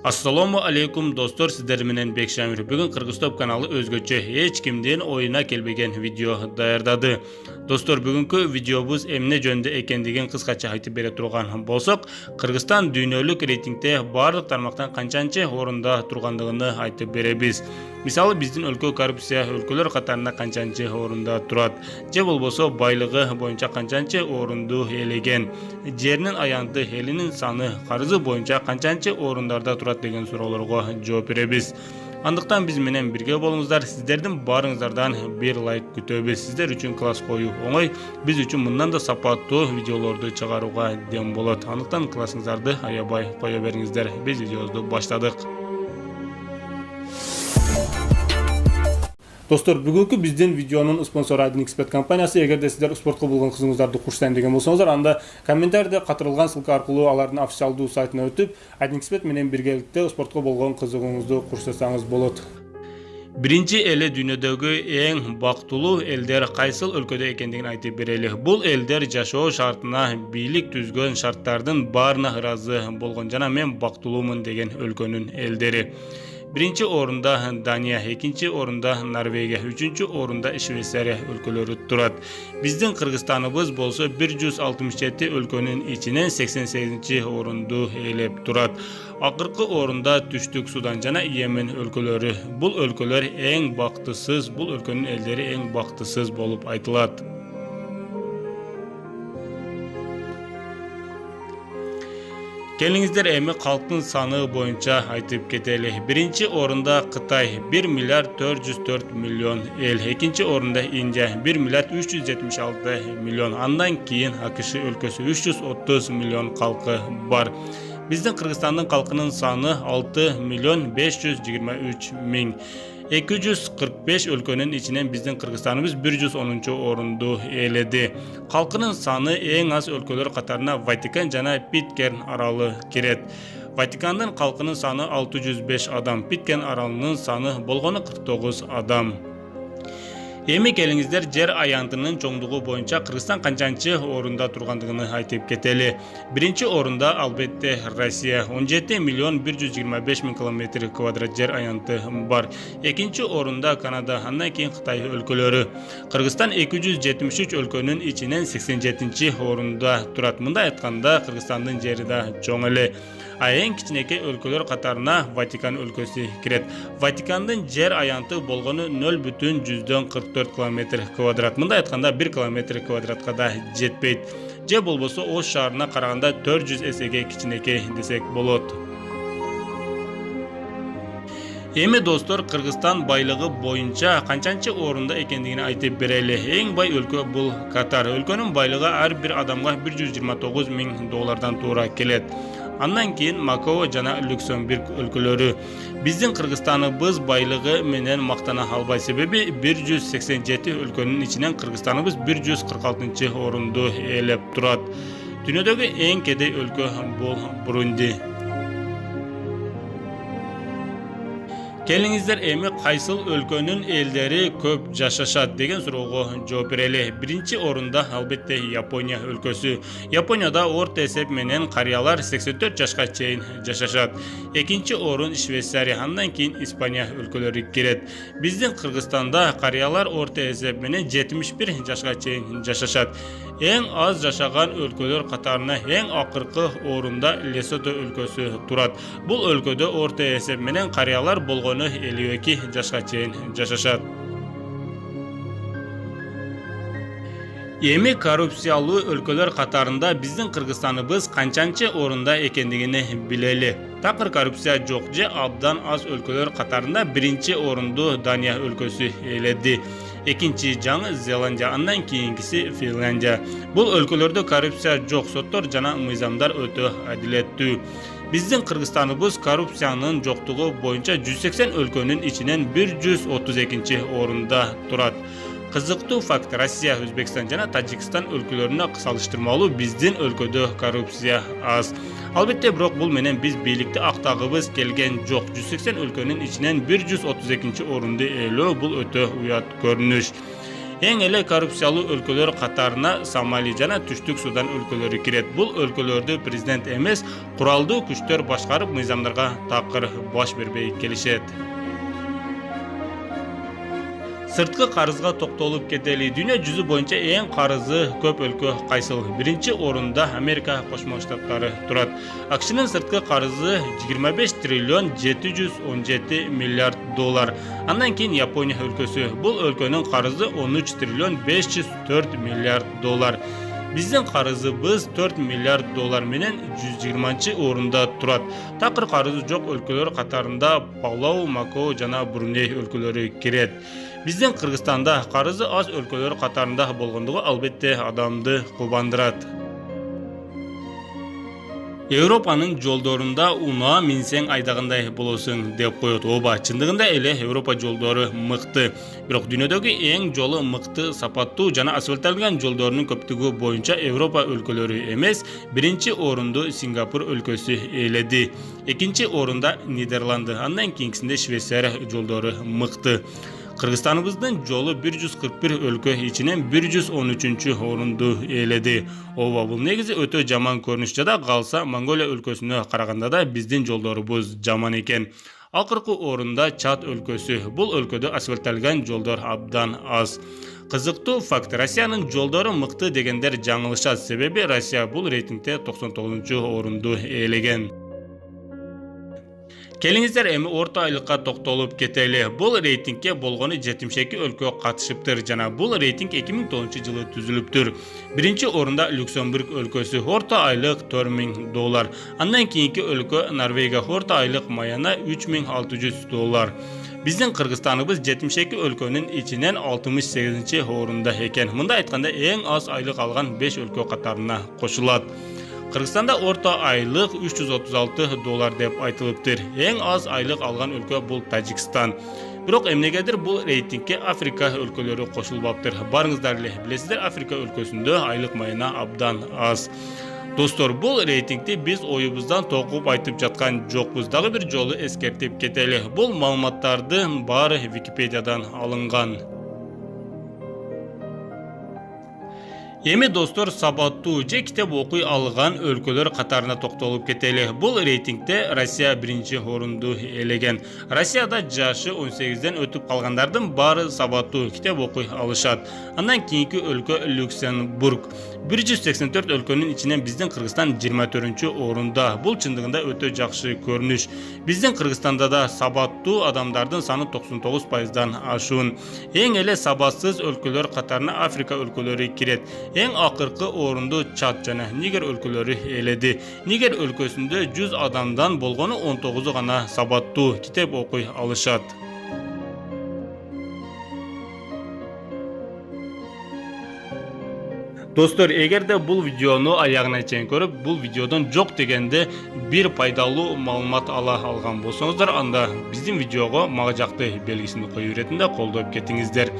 Assalamu alaikum dostlar, sizler menen Bekşamir. Bugün Kırgızstop kanalı özgöçe hiç kimden oyuna kelbegen video dayardadı. Dostlar, bugünkü videomuz emne jönde ekendigen kıskaça aytып bere turgan bolsok, Kırgızstan dünyalык reytingde barlık tarmaktan kançanчы orunda turgandığını aytып berебиz. Misалы биздин өлкө коррупция өлкөлөр катарында канчанчы орунда турат, же болбосо байлыгы боюнча канчанчы орунду ээлеген, жеринин аянты элинин саны, карызы боюнча канчанчы орундарда турат деген суроолорго жооп беребиз. Андыктан биз менен бирге болуңуздар, сиздердин баарыңыздардан bir лайк күтөбүз. Сиздер үчүн класс коюу оңой, биз үчүн мындан да сапаттуу видеолорду чыгарууга дем болот. Андыктан классыңыздарды аябай кое бериңиздер. Биз видеобузду баштадык. Dostlar, bugünkü bizden videonun sponsoru AdinXBet kompaniyası. Eğer de sizler sportqa болгон кызыгыңыздарды курстайм деген болсоңуздар, анда комментарийде катырылган ссылка аркылуу алардын официалдуу сайтына өтүп, AdinXBet менен биргеликте спортко болгон кызыгыңызды курсасаңыз болот. Birinci ele dünyadagi eng bактылуу элдер кайсыл өлкөдө экендигин айтып берели. Бул элдер жашоо шартына бийлик түзгөн шарттардын баарына ыраазы болгон жана мен бактылуумун деген өлкөнүн элдери. Birinci orunda Daniya, ikinci orunda Norvegiya, üçüncü orunda Şveysariya өлкөлөрү турат. Биздин Кыргызстаныбыз болсо 167 өлкөнүн ичинен 88 орунду ээлеп турат. Акыркы орунда Түштүк Судан жана Йемен өлкөлөрү. Бул өлкөлөр эң бактысыз, бул өлкөнүн элдери эң бактысыз болуп айтылат. Келиңиздер эми калктын саны боюнча айтып кетели. Биринчи орунда Кытай 1 миллиард 404 миллион эл, экинчи орунда Индия 1 миллиард 376 миллион, андан кийин АКШ өлкөсү 330 миллион калкы бар. Биздин Кыргызстандын калкынын саны 6 миллион 523 миң. 245 өлкөнүн ичинен биздин Кыргызстаныбыз 110 орунду ээледи. Калкынын саны эң аз өлкөлөр катарына Ватикан жана Питкерн аралы кирет. Ватикандын калкынын саны 605 адам, Питкерн аралынын саны болгону 49 адам. Эми келиңиздер жер аянтынын чоңдугу боюнча Кыргызстан канчанчы орунда тургандыгын айтып кетели. Биринчи орунда албетте Россия 17 миллион 125 миң километр квадрат жер аянты бар. Экинчи орунда Канада, андан кийин Кытай өлкөлөрү. Кыргызстан 273 өлкөнүн ичинен 87 орунда турат. Мындай айтканда Кыргызстандын жери да чоң эле. А эң кичинекей өлкөлөр катарына Ватикан өлкөсү кирет. Ватикандын жер аянты болгону 0,44 км квадрат. Мындай айтканда 1 км квадратка да жетпейт. Же болбосо Ош шаарына караганда 400 эсеге кичинекей десек болот. Эми достор, Кыргызстан байлыгы боюнча канчанчы орунда экендигин айтып берели. Эң бай өлкө бул Катар. Өлкөнүн байлыгы ар бир адамга 129 миң доллардан туура келет. Андан кийин Макао жана Люксембург өлкөлөрү. Биздин Кыргызстаныбыз байлыгы менен мактана албайт, себеби 187 өлкөнүн ичинен Кыргызстаныбыз 146 орунду ээлеп турат. Дүйнөдөгү эң кедей өлкө бул Бурунди. Келиңиздер эми кайсыл өлкөнүн элдери көп жашашат деген суроого жооп берели. Биринчи орунда албетте Япония өлкөсү. Японияда орто эсеп менен карыялар 84 жашка чейин жашашат. Экинчи орун Швейцария, андан кийин Испания өлкөлөрү кирет. Биздин Кыргызстанда карыялар орто эсеп менен 71 жашка чейин жашашат. Эң аз жашаган өлкөлөр катарына эң акыркы орунда Лесото өлкөсү турат. Бул өлкөдө орто эсеп менен карыялар болгону 52 жашка чейин жашашат. Эми коррупциялуу өлкөлөр катарында биздин Кыргызстаныбыз канчанчы орунда экендигини билели. Такыр коррупция жок же абдан аз өлкөлөр катарында биринчи орунду Дания өлкөсү ээледи. Экинчи Жаңы Зеландия, андан кийинкиси Финляндия. Бул өлкөлөрдө коррупция жок, соттор жана мыйзамдар өтө адилеттүү. Биздин Кыргызстаныбыз коррупциянын жоктугу боюнча 180 өлкөнүн ичинен 132 орунда турат. Кызыктуу факт, Россия, Өзбекстан жана Тажикстан өлкөлөрүнө салыштырмалуу биздин өлкөдө коррупция аз. Албетте, бирок бул менен биз бийликти актагыбыз келген жок. 180 өлкөнүн ичинен 132 орунду ээлөө бул өтө уят көрүнүш. Eң эле коррупциялуу өлкөлөр катарына Сомали жана Түштүк Судан өлкөлөрү кирет. Бул өлкөлөрдү президент эмес, куралдуу күчтөр башкарып, мыйзамдарга такыр баш бербей келишет. Сырткы карызга токтолуп кетели. Дүйнө жүзү боюнча эң карызы көп өлкө кайсыл? Биринчи орунда Америка Кошмо Штаттары турат. АКШнын сырткы карызы 25 триллион 717 миллиард доллар. Андан кийин Япония өлкөсү. Бул өлкөнүн карызы 13 триллион 504 миллиард доллар. Биздин карызыбыз 4 миллиард доллар менен 120 орунда турат. Такыр карызы жок өлкөлөр катарында Палау, Макао жана Бруней өлкөлөрү кирет. Биздин Кыргызстанда карызы аз өлкөлөр катарында болгондугу албетте адамды кубандырат. Европанын жолдорунда унаа минсең айдагандай болосуң деп коет. Ооба, чындыгында эле Европа жолдору мыкты. Бирок дүйнөдөгү эң жолу мыкты, сапаттуу жана асфальтталган жолдорунун көптүгү боюнча Европа өлкөлөрү эмес, биринчи орунду Сингапур өлкөсү ээледи. Экинчи орунда Нидерланды, андан кийинкисинде Швейцария жолдору мыкты. Кыргызстаныбыздын жолу 141 өлкө ичинен 113 орунду ээледи. Ооба, бул негизи өтө жаман көрүнүш. Жада калса Монголия өлкөсүнө караганда да биздин жолдорубуз жаман экен. Акыркы орунда Чад өлкөсү. Бул өлкөдө асфальтталган жолдор абдан аз. Кызыктуу факт, Россиянын жолдору мыкты дегендер жаңылышат. Себеби Россия бул рейтингде 99 орунду ээлеген. Келиңиздер эми орто айлыкка токтолуп кетели. Бул рейтингке болгону 72 өлкө катышыптыр жана бул рейтинг 2009 жылы түзүлүптүр. Биринчи орунда Люксембург өлкөсү, орто айлык 4000 доллар. Андан кийинки өлкө Норвегия, орто айлык маяна 3600 доллар. Биздин Кыргызстаныбыз 72 өлкөнүн ичинен 68 орунда экен. Мында айтканда эң аз айлык алган 5 өлкө катарына кошулат. Кыргызстанда орто айлык 336 доллар деп айтылыптыр. Эң аз айлык алган өлкө бул Тажикстан. Бирок эмнегедир бул рейтингке Африка өлкөлөрү кошулбаптыр. Барыңыздар эле билесиздер, Африка өлкөсүндө айлык майына абдан аз. Достор, бул рейтингди биз оюбуздан токуп айтып жаткан жокпуз. Дагы бир жолу эскертип кетели. Бул маалыматтардын баары Википедиядан алынган. Эми достор, сабаттуу же китеп окуй алган өлкөлөр катарына токтолуп кетели. Бул рейтингде Россия биринчи орунду ээлеген. Россияда жашы 18ден өтүп калгандардын баары сабаттуу китеп окуй алышат. Андан кийинки өлкө Люксембург. 184 өлкөнүн ичинен биздин Кыргызстан 24 орунда. Бул чындыгында өтө жакшы көрүнүш. Биздин Кыргызстанда да сабаттуу адамдардын саны 99%дан ашуун. Эң эле сабатсыз өлкөлөр катарына Африка өлкөлөрү кирет. Эң акыркы орунду Чад жана Нигер өлкөлөрү ээледи. Нигер өлкөсүндө 100 адамдан болгону 19 гана сабаттуу китеп окуй алышат. Достор, эгерде бул видеону аягына чейин көрүп, бул видеодон жок дегенде бир пайдалуу маалымат ала алган болсоңуздар, анда биздин видеого мага жакты белгисин коюу иретинде колдоп кетиңиздер.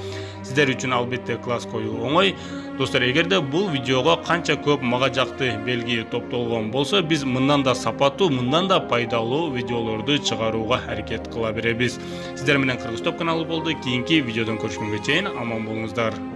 Сиздер үчүн албетте класс коюу оңой. Достор, эгерде бул видеого канча көп мага жакты белги топтолгон болсо, биз мындан да сапаттуу, мындан да пайдалуу видеолорду чыгарууга аракет кыла беребиз. Сиздер менен Кыргыз Топ каналы болду. Кийинки видеодон көрүшкөнгө чейин аман болуңуздар.